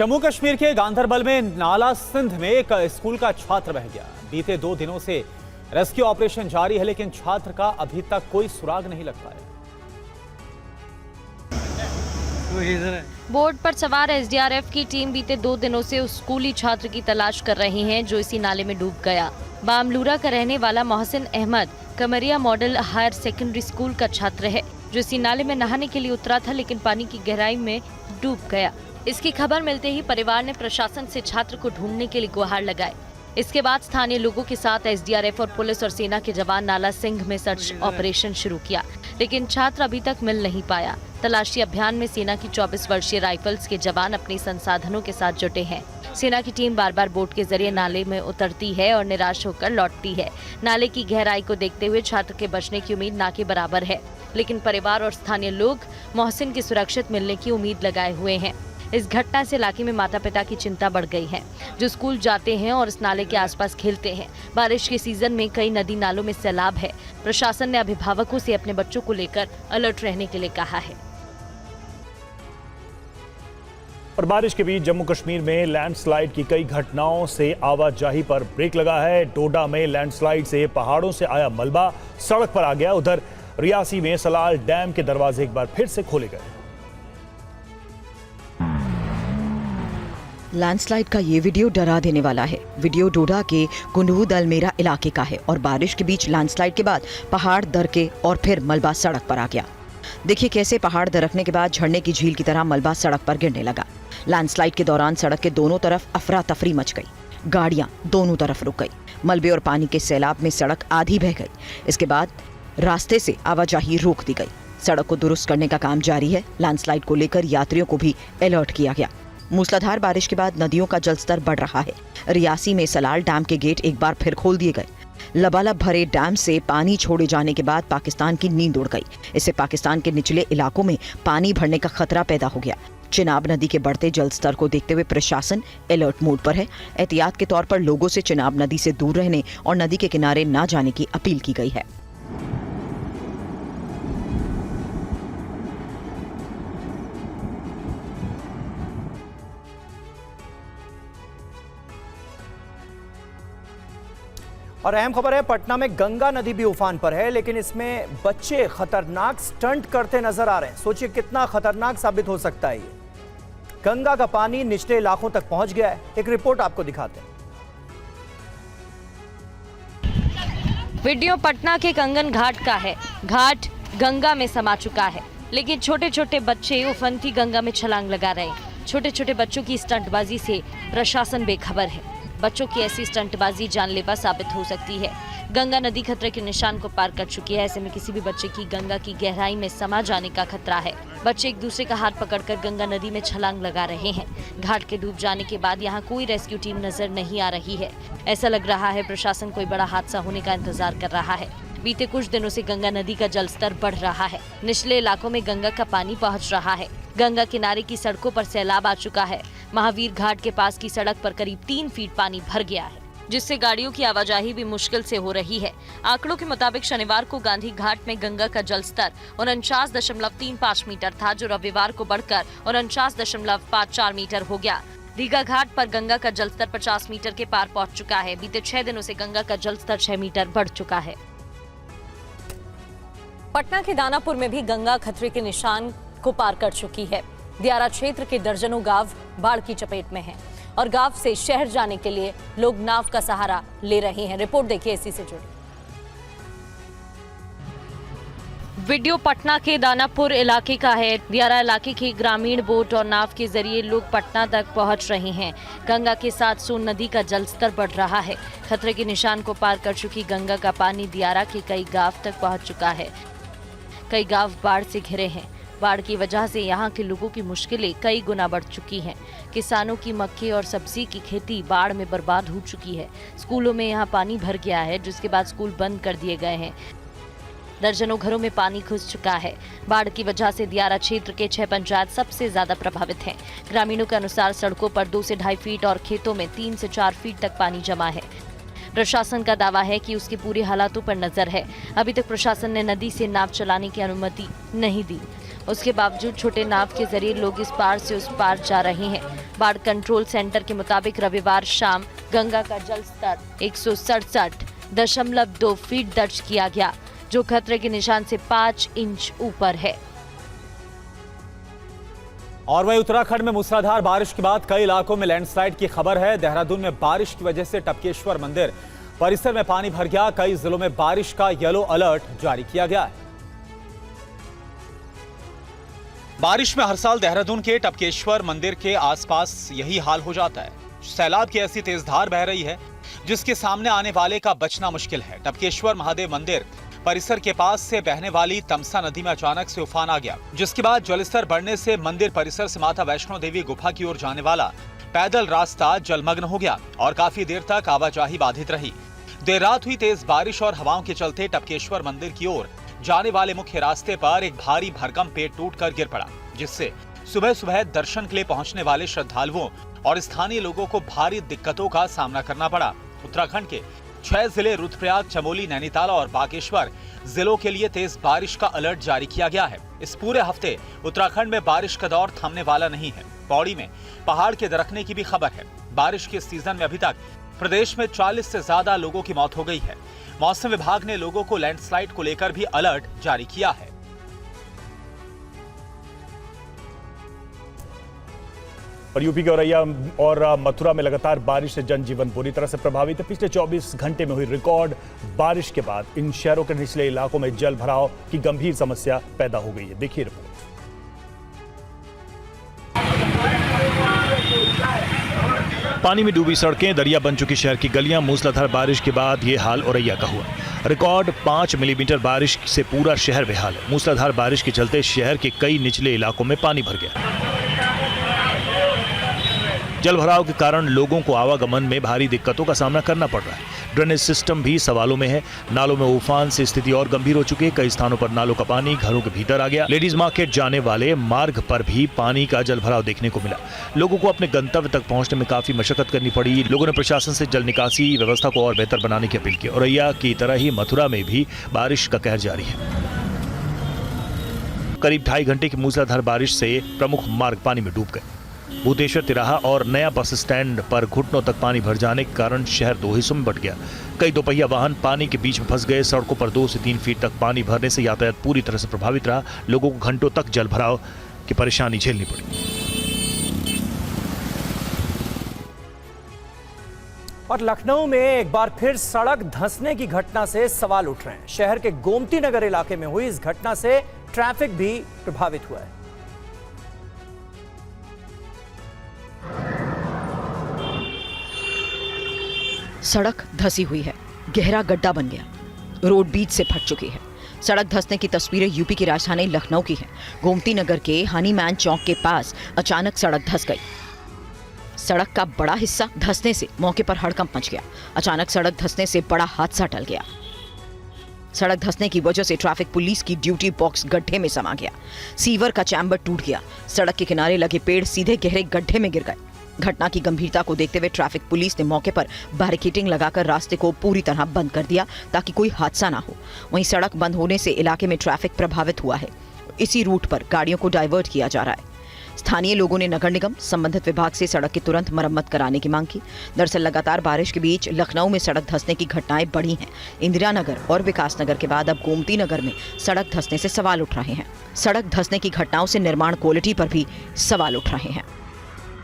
जम्मू कश्मीर के गांधरबल में नाला सिंध में एक स्कूल का छात्र बह गया। बीते 2 दिनों से रेस्क्यू ऑपरेशन जारी है, लेकिन छात्र का अभी तक कोई सुराग नहीं लग पाया। बोर्ड पर सवार एसडीआरएफ की टीम बीते 2 दिनों से उस स्कूली छात्र की तलाश कर रही है जो इसी नाले में डूब गया। बामलूरा का रहने वाला मोहसिन अहमद कमरिया मॉडल हायर सेकेंडरी स्कूल का छात्र है जो इसी नाले में नहाने के लिए उतरा था, लेकिन पानी की गहराई में डूब गया। इसकी खबर मिलते ही परिवार ने प्रशासन से छात्र को ढूंढने के लिए गुहार लगाए। इसके बाद स्थानीय लोगों के साथ एसडीआरएफ और पुलिस और सेना के जवान नाला सिंह में सर्च ऑपरेशन शुरू किया, लेकिन छात्र अभी तक मिल नहीं पाया। तलाशी अभियान में सेना की 24 वर्षीय राइफल्स के जवान अपने संसाधनों के साथ जुटे हैं। सेना की टीम बार बार बोट के जरिए नाले में उतरती है और निराश होकर लौटती है। नाले की गहराई को देखते हुए छात्र के बचने की उम्मीद ना के बराबर है, लेकिन परिवार और स्थानीय लोग मोहसिन के सुरक्षित मिलने की उम्मीद लगाए हुए हैं। इस घटना से इलाके में माता पिता की चिंता बढ़ गई है, जो स्कूल जाते हैं और इस नाले के आसपास खेलते हैं। बारिश के सीजन में कई नदी नालों में सैलाब है। प्रशासन ने अभिभावकों से अपने बच्चों को लेकर अलर्ट रहने के लिए कहा है। और बारिश के बीच जम्मू कश्मीर में लैंडस्लाइड की कई घटनाओं से आवाजाही पर ब्रेक लगा है। डोडा में लैंडस्लाइड से पहाड़ों से आया मलबा सड़क पर आ गया। उधर रियासी में सलाल डैम के दरवाजे एक बार फिर से खोले गए। लैंडस्लाइड का ये वीडियो डरा देने वाला है। वीडियो डोडा के कुंडू दलमेरा इलाके का है और बारिश के बीच लैंडस्लाइड के बाद पहाड़ दरके और फिर मलबा सड़क पर आ गया। देखिए कैसे पहाड़ दरकने के बाद झरने की झील की तरह मलबा सड़क पर गिरने लगा। लैंडस्लाइड के दौरान सड़क के दोनों तरफ अफरा तफरी मच गई। गाड़ियां दोनों तरफ रुक गई। मलबे और पानी के सैलाब में सड़क आधी बह गई। इसके बाद रास्ते से आवाजाही रोक दी गई। सड़क को दुरुस्त करने का काम जारी है। लैंडस्लाइड को लेकर यात्रियों को भी अलर्ट किया गया। मूसलाधार बारिश के बाद नदियों का जलस्तर बढ़ रहा है। रियासी में सलाल डैम के गेट एक बार फिर खोल दिए गए। लबालब भरे डैम से पानी छोड़े जाने के बाद पाकिस्तान की नींद उड़ गई। इससे पाकिस्तान के निचले इलाकों में पानी भरने का खतरा पैदा हो गया। चिनाब नदी के बढ़ते जलस्तर को देखते हुए प्रशासन अलर्ट मोड पर है। एहतियात के तौर पर लोगों से चिनाब नदी से दूर रहने और नदी के किनारे न जाने की अपील की गई है। और अहम खबर है, पटना में गंगा नदी भी उफान पर है, लेकिन इसमें बच्चे खतरनाक स्टंट करते नजर आ रहे हैं। सोचिए कितना खतरनाक साबित हो सकता है ये। गंगा का पानी निचले इलाकों तक पहुंच गया है। एक रिपोर्ट आपको दिखाते हैं। वीडियो पटना के कंगन घाट का है। घाट गंगा में समा चुका है, लेकिन छोटे छोटे बच्चे उफनती गंगा में छलांग लगा रहे हैं। छोटे छोटे बच्चों की स्टंटबाजी से प्रशासन बेखबर है। बच्चों की ऐसी स्टंटबाजी जानलेवा साबित हो सकती है। गंगा नदी खतरे के निशान को पार कर चुकी है। ऐसे में किसी भी बच्चे की गंगा की गहराई में समा जाने का खतरा है। बच्चे एक दूसरे का हाथ पकड़कर गंगा नदी में छलांग लगा रहे हैं। घाट के डूब जाने के बाद यहाँ कोई रेस्क्यू टीम नजर नहीं आ रही है। ऐसा लग रहा है प्रशासन कोई बड़ा हादसा होने का इंतजार कर रहा है। बीते कुछ दिनों से गंगा नदी का जलस्तर बढ़ रहा है। निचले इलाकों में गंगा का पानी पहुंच रहा है। गंगा किनारे की सड़कों पर सैलाब आ चुका है। महावीर घाट के पास की सड़क पर करीब 3 फीट पानी भर गया है, जिससे गाड़ियों की आवाजाही भी मुश्किल से हो रही है। आंकड़ों के मुताबिक शनिवार को गांधी घाट में गंगा का जलस्तर 49.35 मीटर था, जो रविवार को बढ़कर 49.54 मीटर हो गया। दीघा घाट पर गंगा का जलस्तर 50 मीटर के पार पहुंच चुका है। बीते 6 दिनों से गंगा का जलस्तर 6 मीटर बढ़ चुका है। पटना के दानापुर में भी गंगा खतरे के निशान को पार कर चुकी है। दियारा क्षेत्र के दर्जनों गांव बाढ़ की चपेट में हैं और गांव से शहर जाने के लिए लोग नाव का सहारा ले रहे हैं। रिपोर्ट देखिए इसी से जुड़ी। वीडियो पटना के दानापुर इलाके का है। दियारा इलाके के ग्रामीण बोट और नाव के जरिए लोग पटना तक पहुंच रहे हैं। गंगा के साथ सोन नदी का जलस्तर बढ़ रहा है। खतरे के निशान को पार कर चुकी गंगा का पानी दियारा के कई गांव तक पहुंच चुका है। कई गांव बाढ़ से घिरे हैं। बाढ़ की वजह से यहाँ के लोगों की मुश्किलें कई गुना बढ़ चुकी हैं। किसानों की मक्के और सब्जी की खेती बाढ़ में बर्बाद हो चुकी है। स्कूलों में यहाँ पानी भर गया है, जिसके बाद स्कूल बंद कर दिए गए हैं। दर्जनों घरों में पानी घुस चुका है। बाढ़ की वजह से दियारा क्षेत्र के 6 पंचायत सबसे ज्यादा प्रभावित हैं। ग्रामीणों के अनुसार सड़कों पर 2 से 2.5 फीट और खेतों में 3 से 4 फीट तक पानी जमा है। प्रशासन का दावा है कि उसके पूरे हालातों पर नजर है। अभी तक प्रशासन ने नदी से नाव चलाने की अनुमति नहीं दी। उसके बावजूद छोटे नाव के जरिए लोग इस पार से उस पार जा रहे हैं। बाढ़ कंट्रोल सेंटर के मुताबिक रविवार शाम गंगा का जल स्तर 167.2 फीट दर्ज किया गया, जो खतरे के निशान से 5 इंच ऊपर है। और वहीं उत्तराखंड में मूसलाधार बारिश के बाद कई इलाकों में लैंडस्लाइड की खबर है। देहरादून में बारिश की वजह से टपकेश्वर मंदिर परिसर में पानी भर गया। कई जिलों में बारिश का येलो अलर्ट जारी किया गया है। बारिश में हर साल देहरादून के टपकेश्वर मंदिर के आसपास यही हाल हो जाता है। सैलाब की ऐसी तेज धार बह रही है जिसके सामने आने वाले का बचना मुश्किल है। टपकेश्वर महादेव मंदिर परिसर के पास से बहने वाली तमसा नदी में अचानक से उफान आ गया, जिसके बाद जलस्तर बढ़ने से मंदिर परिसर से माता वैष्णो देवी गुफा की ओर जाने वाला पैदल रास्ता जलमग्न हो गया और काफी देर तक आवाजाही बाधित रही। देर रात हुई तेज बारिश और हवाओं के चलते टपकेश्वर मंदिर की ओर जाने वाले मुख्य रास्ते पर एक भारी भरकम पेड़ टूटकर गिर पड़ा, जिससे सुबह सुबह दर्शन के लिए पहुंचने वाले श्रद्धालुओं और स्थानीय लोगों को भारी दिक्कतों का सामना करना पड़ा। उत्तराखंड के 6 जिले रुद्रप्रयाग, चमोली, नैनीताल और बागेश्वर जिलों के लिए तेज बारिश का अलर्ट जारी किया गया है। इस पूरे हफ्ते उत्तराखंड में बारिश का दौर थमने वाला नहीं है। पौड़ी में पहाड़ के दरकने की भी खबर है। बारिश के सीजन में अभी तक प्रदेश में 40 से ज्यादा लोगों की मौत हो गई है। मौसम विभाग ने लोगों को लैंडस्लाइड को लेकर भी अलर्ट जारी किया है। और यूपी के औरैया और मथुरा में लगातार बारिश से जनजीवन बुरी तरह से प्रभावित है। पिछले 24 घंटे में हुई रिकॉर्ड बारिश के बाद इन शहरों के निचले इलाकों में जल भराव की गंभीर समस्या पैदा हो गई है। देखिए रिपोर्ट। पानी में डूबी सड़कें, दरिया बन चुकी शहर की गलियां। मूसलाधार बारिश के बाद ये हाल औरैया का हुआ। रिकॉर्ड 5 मिलीमीटर बारिश से पूरा शहर बेहाल है। मूसलाधार बारिश के चलते शहर के कई निचले इलाकों में पानी भर गया। जल भराव के कारण लोगों को आवागमन में भारी दिक्कतों का सामना करना पड़ रहा है। ड्रेनेज सिस्टम भी सवालों में है। नालों में उफान से स्थिति और गंभीर हो चुकी है। कई स्थानों पर नालों का पानी घरों के भीतर आ गया। लेडीज मार्केट जाने वाले मार्ग पर भी पानी का जल भराव देखने को मिला। लोगों को अपने गंतव्य तक पहुंचने में काफी मशक्कत करनी पड़ी। लोगों ने प्रशासन से जल निकासी व्यवस्था को और बेहतर बनाने की अपील की। औरैया की तरह ही मथुरा में भी बारिश का कहर जारी है। करीब 2.5 घंटे की मूसलाधार बारिश से प्रमुख मार्ग पानी में डूब गए। भूतेश्वर तिराहा और नया बस स्टैंड पर घुटनों तक पानी भर जाने के कारण शहर 2 हिस्सों में बंट गया। कई दोपहिया वाहन पानी के बीच में फंस गए। सड़कों पर 2 से 3 फीट तक पानी भरने से यातायात पूरी तरह से प्रभावित रहा। लोगों को घंटों तक जल भराव की परेशानी झेलनी पड़ी। और लखनऊ में एक बार फिर सड़क धंसने की घटना से सवाल उठ रहे हैं। शहर के गोमती नगर इलाके में हुई इस घटना से ट्रैफिक भी प्रभावित हुआ है। सड़क धसी हुई है, गहरा गड्ढा बन गया, रोड बीच से फट चुकी है। सड़क धंसने की तस्वीरें यूपी की राजधानी लखनऊ की हैं। गोमती नगर के हनीमैन चौक के पास अचानक सड़क धंस गई। सड़क का बड़ा हिस्सा धंसने से मौके पर हड़कंप मच गया। अचानक सड़क धंसने से बड़ा हादसा टल गया। सड़क धंसने की वजह से ट्रैफिक पुलिस की ड्यूटी बॉक्स गड्ढे में समा गया। सीवर का चैम्बर टूट गया। सड़क के किनारे लगे पेड़ सीधे गहरे गड्ढे में गिर गए। घटना की गंभीरता को देखते हुए ट्रैफिक पुलिस ने मौके पर बैरिकेडिंग लगाकर रास्ते को पूरी तरह बंद कर दिया ताकि कोई हादसा ना हो। वहीं सड़क बंद होने से इलाके में ट्रैफिक प्रभावित हुआ है। इसी रूट पर गाड़ियों को डाइवर्ट किया जा रहा है। स्थानीय लोगों ने नगर निगम संबंधित विभाग से सड़क की तुरंत मरम्मत कराने की मांग की। दरअसल लगातार बारिश के बीच लखनऊ में सड़क धंसने की घटनाएं बढ़ी हैं। इंदिरा नगर और विकास नगर के बाद अब गोमती नगर में सड़क धंसने से सवाल उठ रहे हैं। सड़क धंसने की घटनाओं से निर्माण क्वालिटी पर भी सवाल उठ रहे हैं।